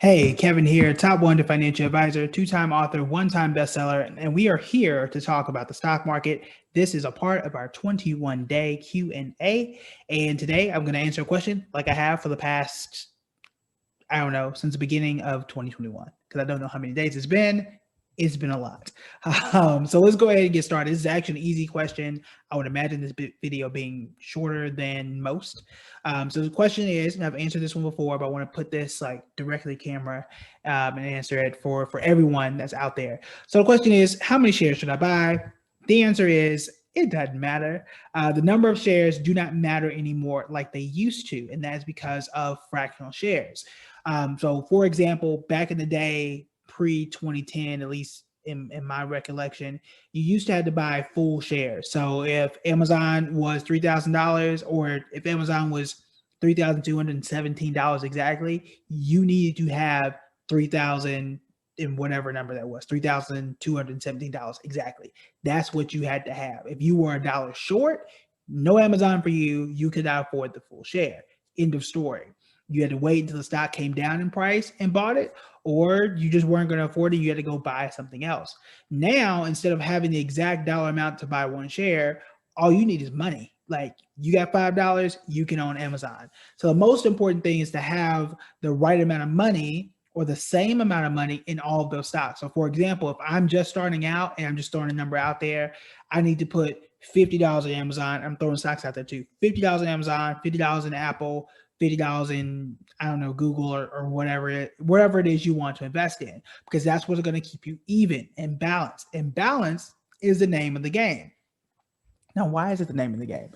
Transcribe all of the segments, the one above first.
Hey, Kevin here, top 100 financial advisor, two-time author, one-time bestseller, and we are here to talk about the stock market. This is a part of our 21-day Q&A, and today I'm going to answer a question like I have for the past, I don't know, since the beginning of 2021, because I don't know how many days it's been. It's been a lot. So let's go ahead and get started. This is actually an easy question. I would imagine this video being shorter than most. So the question is, and I've answered this one before, but I want to put this like directly camera and answer it for everyone that's out there. So the question is, how many shares should I buy? The answer is, it doesn't matter. The number of shares do not matter anymore like they used to, and that is because of fractional shares. So for example, back in the day, pre-2010, at least in my recollection, you used to have to buy full shares. So if Amazon was $3,000 or if Amazon was $3,217 exactly, you needed to have 3,000 in whatever number that was, $3,217 exactly. That's what you had to have. If you were $1 short, no Amazon for you, you could not afford the full share. End of story. You had to wait until the stock came down in price and bought it, or you just weren't going to afford it. You had to go buy something else. Now, instead of having the exact dollar amount to buy one share, all you need is money. Like you got $5, you can own Amazon. So the most important thing is to have the right amount of money or the same amount of money in all of those stocks. So for example, if I'm just starting out and I'm just throwing a number out there, I need to put $50 in Amazon. I'm throwing stocks out there too. $50 in Amazon, $50 in Apple, $50 in, I don't know, Google or whatever it is you want to invest in, because that's what's going to keep you even and balanced. And balance is the name of the game. Now, why is it the name of the game?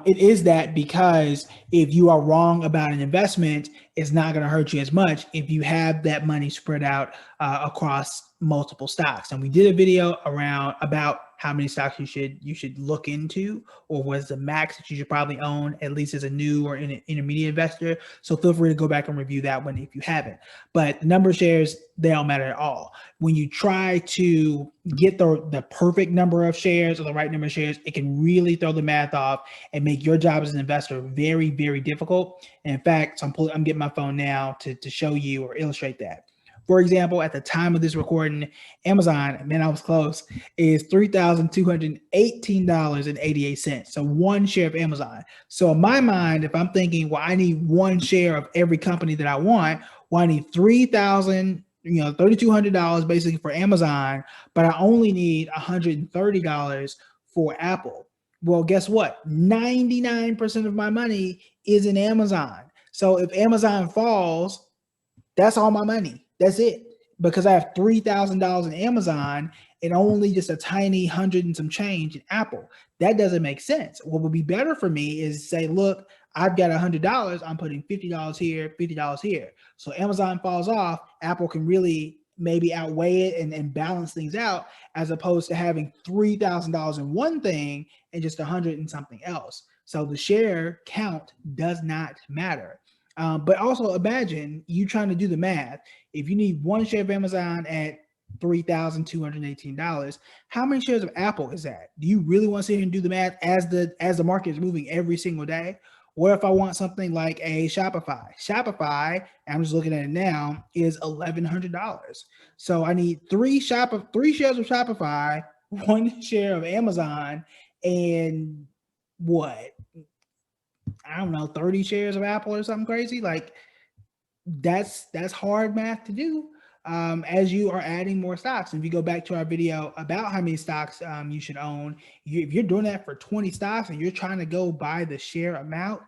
It is that because if you are wrong about an investment, it's not going to hurt you as much if you have that money spread out across multiple stocks. And we did a video about how many stocks you should look into, or what's the max that you should probably own, at least as a new or intermediate investor. So feel free to go back and review that one if you haven't. But the number of shares, they don't matter at all. When you try to get the perfect number of shares or the right number of shares, it can really throw the math off and make your job as an investor very, very difficult. And in fact, so I'm getting my phone now to show you or illustrate that. For example, at the time of this recording, Amazon, man, I was close, is $3,218.88. So one share of Amazon. So in my mind, if I'm thinking, well, I need one share of every company that I want, well, I need $3,200 basically for Amazon, but I only need $130 for Apple. Well, guess what? 99% of my money is in Amazon. So if Amazon falls, that's all my money. That's it. Because I have $3,000 in Amazon and only just a tiny hundred and some change in Apple. That doesn't make sense. What would be better for me is say, look, I've got $100. I'm putting $50 here, $50 here. So Amazon falls off, Apple can really maybe outweigh it and balance things out, as opposed to having $3,000 in one thing and just 100 in something else. So the share count does not matter. But also imagine you trying to do the math. If you need one share of Amazon at $3,218, how many shares of Apple is that? Do you really want to sit here and do the math as the market is moving every single day? What if I want something like a Shopify? Shopify, I'm just looking at it now, is $1,100. So I need three shares of Shopify, one share of Amazon, and what? I don't know, 30 shares of Apple or something crazy. Like that's hard math to do as you are adding more stocks. And if you go back to our video about how many stocks you should own, if you're doing that for 20 stocks and you're trying to go buy the share amount,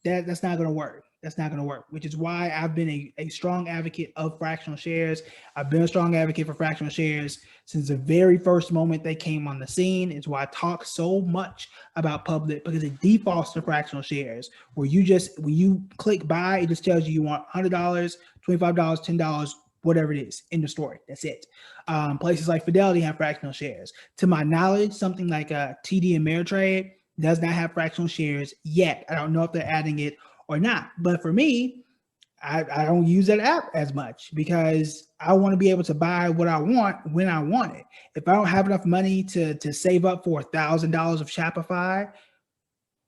that's not going to work. That's not going to work, which is why I've been a strong advocate of fractional shares. I've been a strong advocate for fractional shares since the very first moment they came on the scene. It's why I talk so much about public, because it defaults to fractional shares, where when you click buy, it just tells you want $100, $25, $10, whatever it is, in the story. That's it. Places like Fidelity have fractional shares. To my knowledge, something like TD Ameritrade does not have fractional shares yet. I don't know if they're adding it or not. But for me, I don't use that app as much because I want to be able to buy what I want when I want it. If I don't have enough money to save up for $1,000 of Shopify,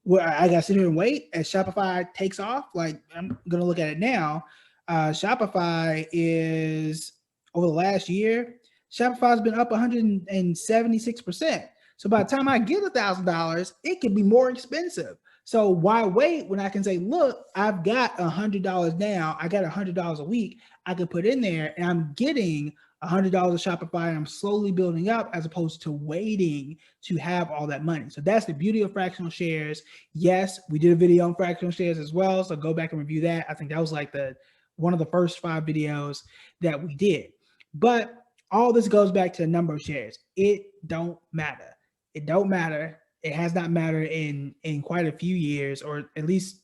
where I got to sit here and wait as Shopify takes off, like I'm going to look at it now. Shopify is over the last year, Shopify's been up 176%. So by the time I get $1,000, it could be more expensive. So why wait when I can say, look, I've got $100 now. I got $100 a week I could put in there, and I'm getting $100 of Shopify, and I'm slowly building up as opposed to waiting to have all that money. So that's the beauty of fractional shares. Yes, we did a video on fractional shares as well. So go back and review that. I think that was like one of the first 5 videos that we did. But all this goes back to the number of shares. It don't matter. It don't matter. It has not mattered in quite a few years, or at least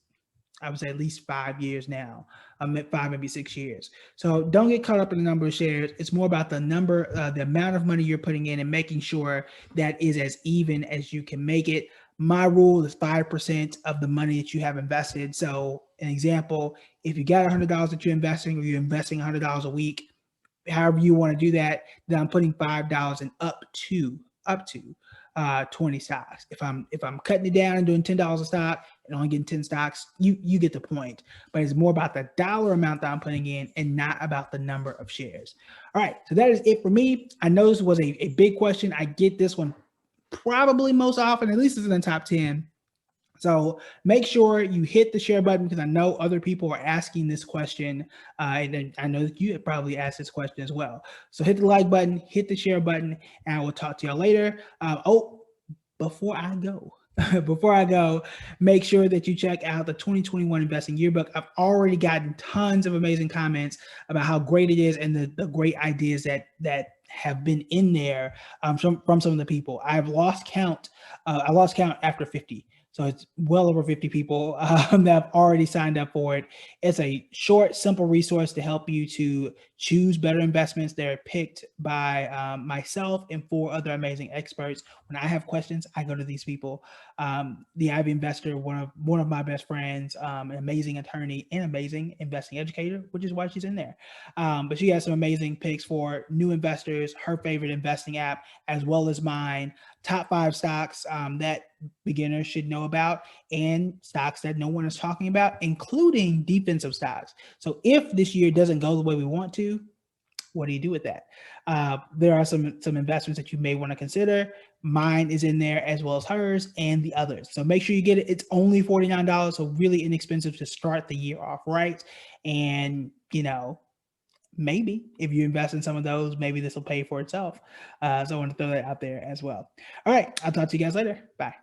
I would say at least 5 years now, 5, maybe 6 years. So don't get caught up in the number of shares. It's more about the the amount of money you're putting in and making sure that is as even as you can make it. My rule is 5% of the money that you have invested. So an example, if you got $100 that you're investing, or you're investing $100 a week, however you want to do that, then I'm putting $5 in up to 20 stocks. If I'm cutting it down and doing $10 a stock and only getting 10 stocks, you get the point. But it's more about the dollar amount that I'm putting in and not about the number of shares. All right, so that is it for me. I know this was a big question. I get this one probably most often, at least it's in the top 10. So make sure you hit the share button, because I know other people are asking this question. And then I know that you have probably asked this question as well. So hit the like button, hit the share button, and I will talk to y'all later. Before I go, make sure that you check out the 2021 Investing Yearbook. I've already gotten tons of amazing comments about how great it is and the great ideas that have been in there from some of the people. I've lost count. I lost count after 50. So it's well over 50 people that have already signed up for it. It's a short, simple resource to help you to choose better investments. They're picked by myself and 4 other amazing experts. When I have questions, I go to these people. The Ivy Investor, one of my best friends, an amazing attorney and amazing investing educator, which is why she's in there. But she has some amazing picks for new investors, her favorite investing app, as well as mine. Top 5 stocks that beginners should know about, and stocks that no one is talking about, including defensive stocks. So if this year doesn't go the way we want to, what do you do with that? There are some investments that you may want to consider. Mine is in there, as well as hers and the others. So make sure you get it. It's only $49, so really inexpensive to start the year off right. And maybe if you invest in some of those, maybe this will pay for itself. So I want to throw that out there as well. All right, I'll talk to you guys later. Bye.